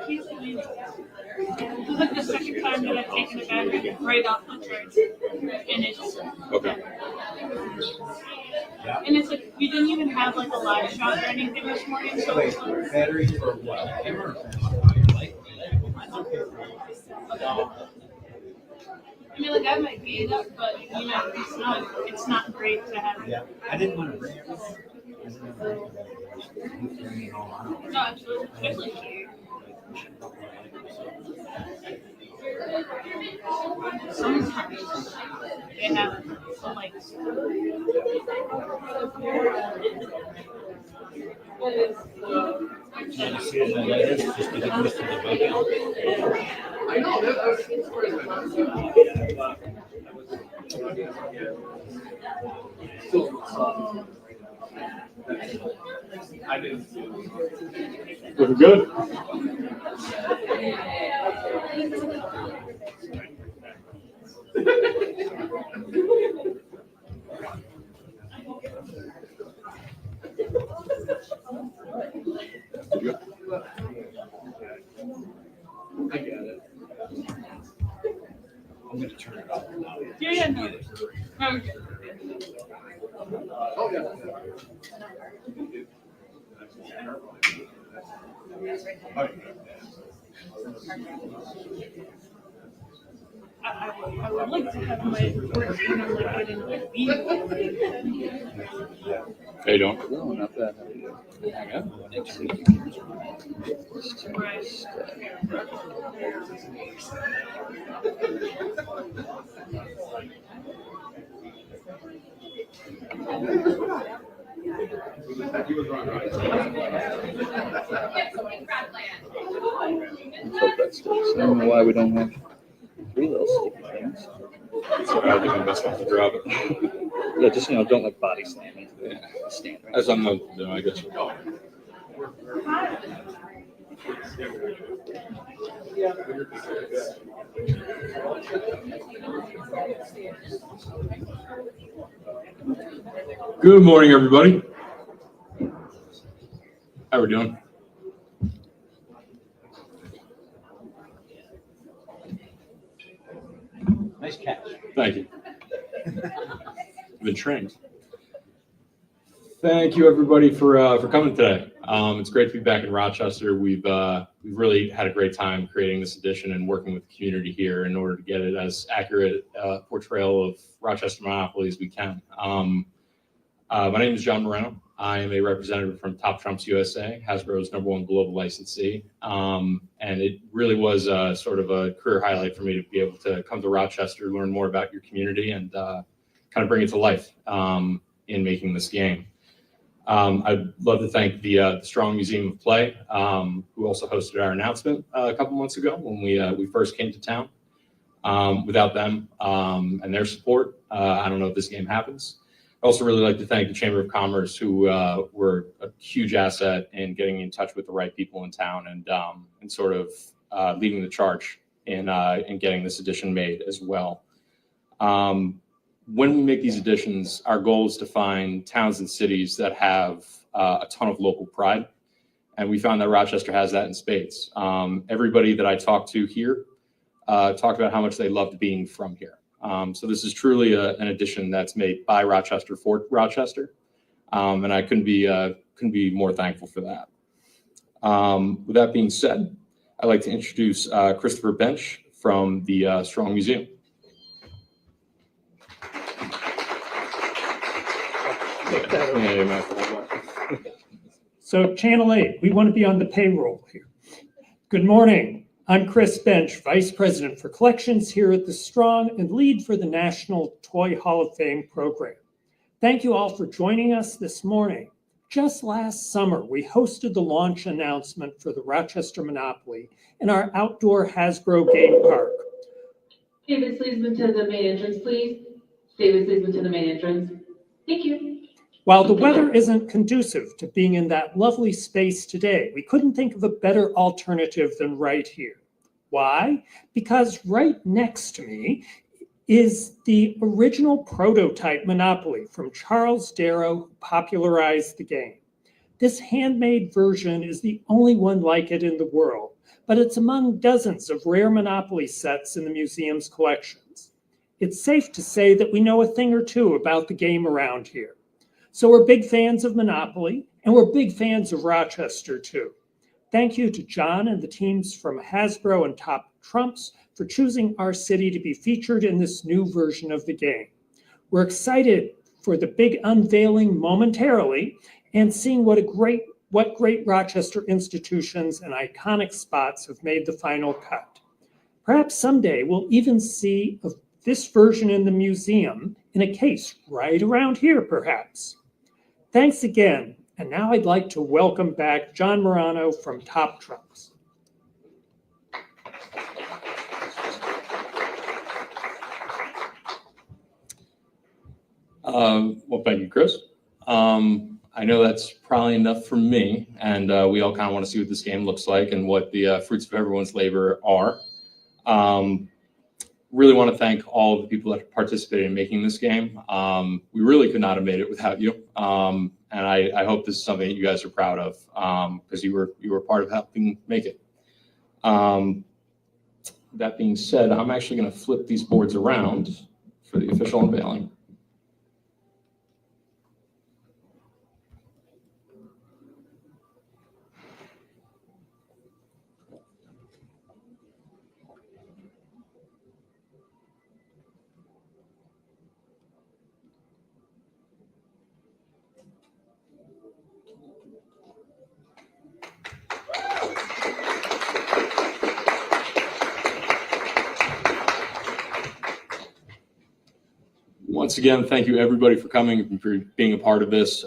easily. This is like the second time that I've taken a battery right off the charge, and it's Okay. And it's like we didn't even have like a live shot or anything this morning, so it's like, Battery for what? I mean, like I might be it up, but you know, it's not great to have. Yeah, I didn't want to bring it. No, absolutely, especially here. Sometimes they have some like. Just to get used to the bacon. I know that's I didn't. Looking good. I get it. I'm going to turn it off now. Yeah, no. Okay. Oh, yeah. I would like to have my work, you know, like getting like beat. Hey, don't. No, not that. Hang on. Right. He was wrong, right? I don't know why we don't have three little sticky things. So I think I'm best not to drop it. Yeah, just don't like body slam it. Yeah. Stand right. As I'm not doing, I guess. Good morning, everybody. How we doing? Nice catch. Thank you. I've been trained. Thank you, everybody, for coming today. It's great to be back in Rochester. We've really had a great time creating this edition and working with the community here in order to get it as accurate portrayal of Rochester Monopoly as we can. My name is John Moreno. I am a representative from Top Trumps USA, Hasbro's #1 global licensee. And it really was sort of a career highlight for me to be able to come to Rochester, learn more about your community, and kind of bring it to life in making this game. I'd love to thank the Strong Museum of Play, who also hosted our announcement a couple months ago when we first came to town. Without them and their support, I don't know if this game happens. I'd also really like to thank the Chamber of Commerce, who were a huge asset in getting in touch with the right people in town and sort of leading the charge in getting this edition made as well. When we make these editions, our goal is to find towns and cities that have a ton of local pride. And we found that Rochester has that in spades. Everybody that I talked to here talked about how much they loved being from here. So this is truly an edition that's made by Rochester for Rochester. And I couldn't be more thankful for that. With that being said, I'd like to introduce Christopher Bench from the Strong Museum. So Channel 8, we want to be on the payroll here. Good morning. I'm Chris Bench, Vice President for Collections here at the Strong and lead for the National Toy Hall of Fame program. Thank you all for joining us this morning. Just last summer, we hosted the launch announcement for the Rochester Monopoly in our outdoor Hasbro game park. David, please move to the main entrance, please. David, please move to the main entrance. Thank you. While the weather isn't conducive to being in that lovely space today, we couldn't think of a better alternative than right here. Why? Because right next to me is the original prototype Monopoly from Charles Darrow, who popularized the game. This handmade version is the only one like it in the world, but it's among dozens of rare Monopoly sets in the museum's collections. It's safe to say that we know a thing or two about the game around here. So we're big fans of Monopoly, and we're big fans of Rochester too. Thank you to John and the teams from Hasbro and Top Trumps for choosing our city to be featured in this new version of the game. We're excited for the big unveiling momentarily and seeing what great Rochester institutions and iconic spots have made the final cut. Perhaps someday we'll even see this version in the museum in a case right around here, perhaps. Thanks again, and now I'd like to welcome back John Morano from Top Trumps. Well, thank you, Chris. I know that's probably enough for me, and we all kind of want to see what this game looks like and what the fruits of everyone's labor are. Really want to thank all of the people that participated in making this game. We really could not have made it without you, and I hope this is something that you guys are proud of because you were part of helping make it. That being said, I'm actually going to flip these boards around for the official unveiling. Once again, thank you everybody for coming and for being a part of this.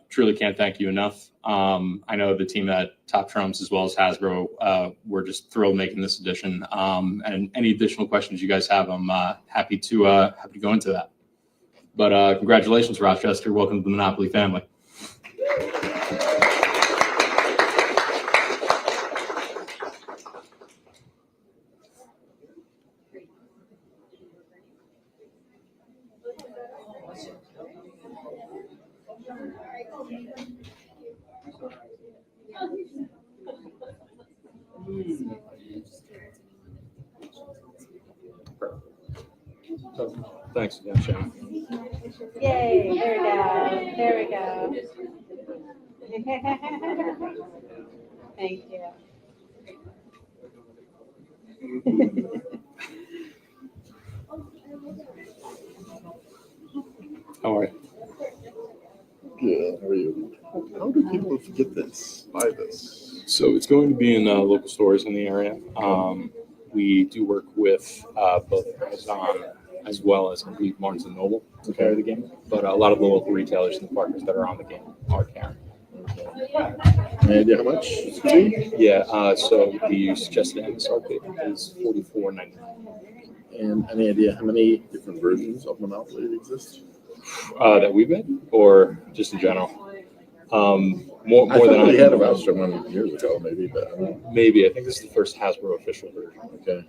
Truly can't thank you enough. I know the team at Top Trumps as well as Hasbro, we're just thrilled making this edition. And any additional questions you guys have, I'm happy to go into that. But congratulations, Rochester. Welcome to the Monopoly family. Thanks again, Shannon. Yay, there we go, there we go. Thank you. How are you? Good. How are you? How do people get this? Buy this? So it's going to be in local stores in the area. We do work with both Amazon as well as, I believe, Barnes & Noble to carry the game. But a lot of the local retailers and partners that are on the game are carrying. Any idea how much it's going to be? Yeah, so the suggested MSRP is $44.99. And any idea how many different versions of Monopoly exist? That we've made, or just in general? More I than thought I we had a voucher one years ago, maybe, but maybe. I think this is the first Hasbro official version. okay.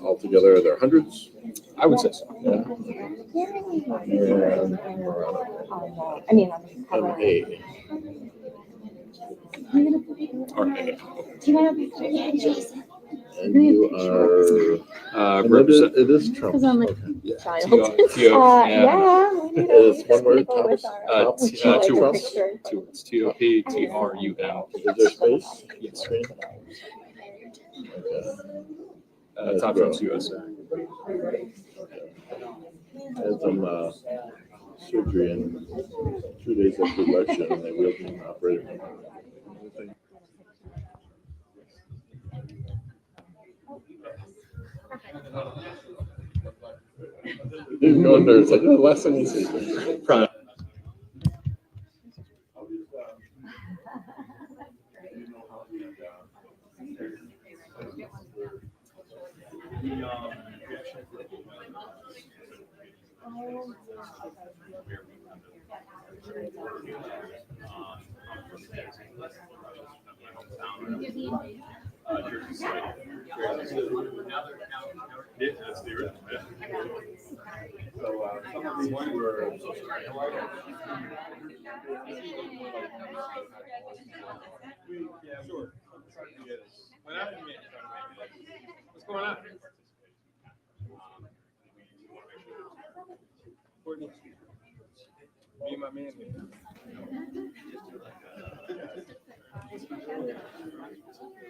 Altogether, are there hundreds? I would say so. Yeah. And I mean, on the cover. MA. Or, Do you want to be Jason? And you are. And represent. it is Trump. Because I'm like, Okay. child. yeah. Yeah. we need It's one word. people with Trump. our- Top. Two Trump. words. picture. Two words. TOP TRUM. Is there space? Yes. Screen? Okay. Top Trumps USA. Had some surgery in 2 days after the election, and they wheeled me in the operating room. Dude, going there, it's like, oh, the last time you see me. Probably. So some of these were Sure. What's going on? Courtney. Me and my man here.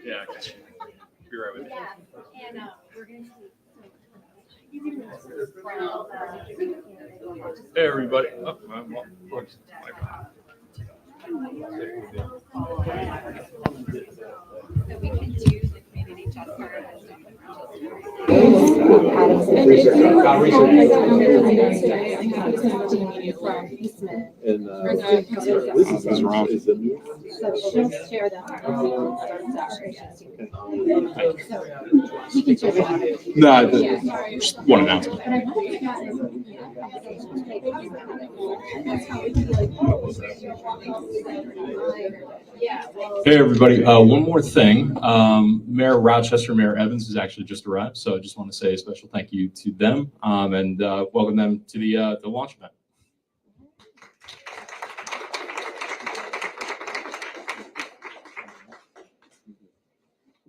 Yeah, okay. Be right with you. And we're going Hey, everybody. Oh, what's my God. So we can do the community chest card. And this is wrong. Is the new one? So she'll share them. No, just one announcement. Hey, everybody. One more thing. Mayor Rochester, Mayor Evans has actually just arrived, so I just want to say a special thank you to them and welcome them to the launch event.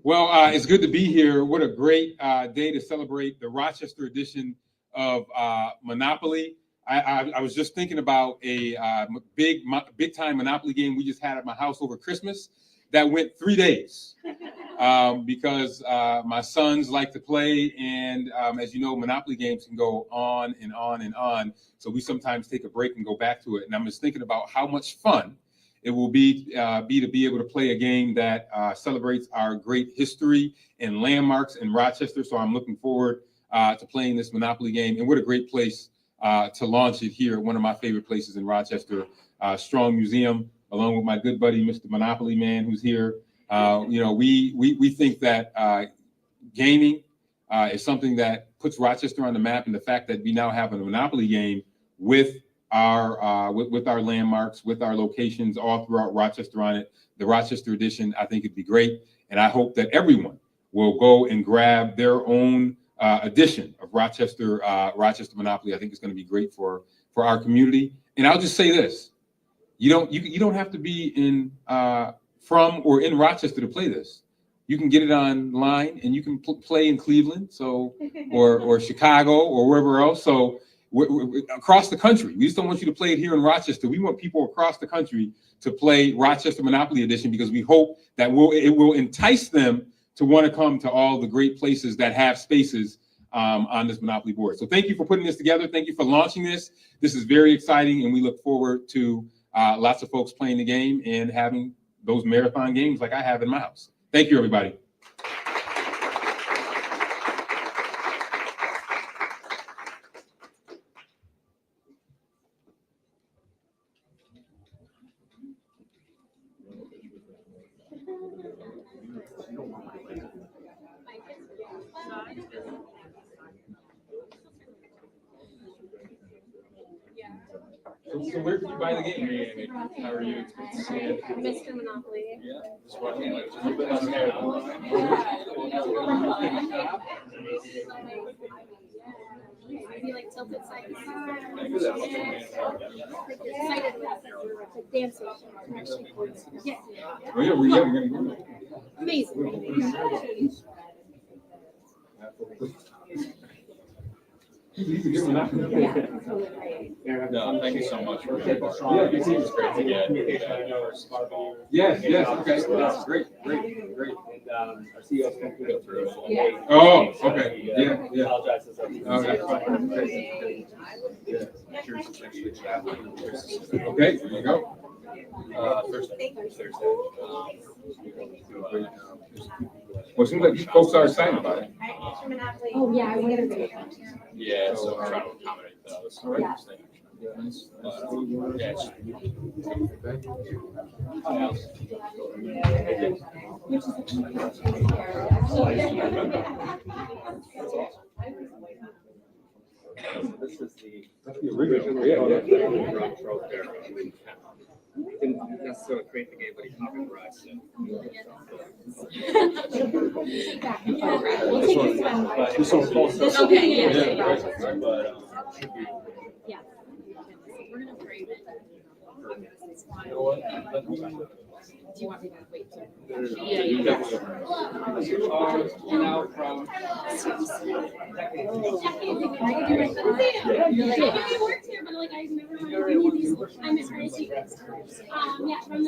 Well, it's good to be here. What a great day to celebrate the Rochester edition of Monopoly. I was just thinking about a big time Monopoly game we just had at my house over Christmas that went 3 days because my sons like to play, and as you know, Monopoly games can go on and on and on. So we sometimes take a break and go back to it. And I'm just thinking about how much fun it will be to be able to play a game that celebrates our great history and landmarks in Rochester. So I'm looking forward to playing this Monopoly game. And what a great place to launch it here, one of my favorite places in Rochester, Strong Museum, along with my good buddy, Mr. Monopoly Man, who's here. We think that gaming is something that puts Rochester on the map, and the fact that we now have a Monopoly game with our landmarks, with our locations all throughout Rochester on it. The Rochester edition, I think it'd be great. And I hope that everyone will go and grab their own edition of Rochester Monopoly. I think it's going to be great for our community. And I'll just say this: you don't have to be from or in Rochester to play this. You can get it online, and you can play in Cleveland, or Chicago, or wherever else. So we're across the country. We just don't want you to play it here in Rochester. We want people across the country to play Rochester Monopoly Edition, because we hope that it will entice them to want to come to all the great places that have spaces on this Monopoly board. So thank you for putting this together. Thank you for launching this. This is very exciting, and we look forward to lots of folks playing the game and having those marathon games like I have in my house. Thank you, everybody. So where did you buy the game? How are you? Mr. Monopoly. Yeah. Just watching it. Maybe like tilted side to side. Excited with dancing. Yeah. Oh, yeah, we're going to go. Amazing. No, thank you so much. Yeah, it seems great to get. Yes, okay, that's great. And our CEO's going to go through it. Oh, okay, yeah. Apologizes. Okay, there you go. Thursday. Well, it seems like folks are excited about it. Oh, yeah, I wanted to. Yeah, so we're trying to accommodate those. Yeah. This is the original. Yeah. Didn't necessarily create the game, but he popularized it. This one's okay, yeah. But Yeah. We're gonna frame it. you know what? Do you want me to wait till You are now from. I worked here, but like I've never had any of these. I'm just trying to see. Yeah, from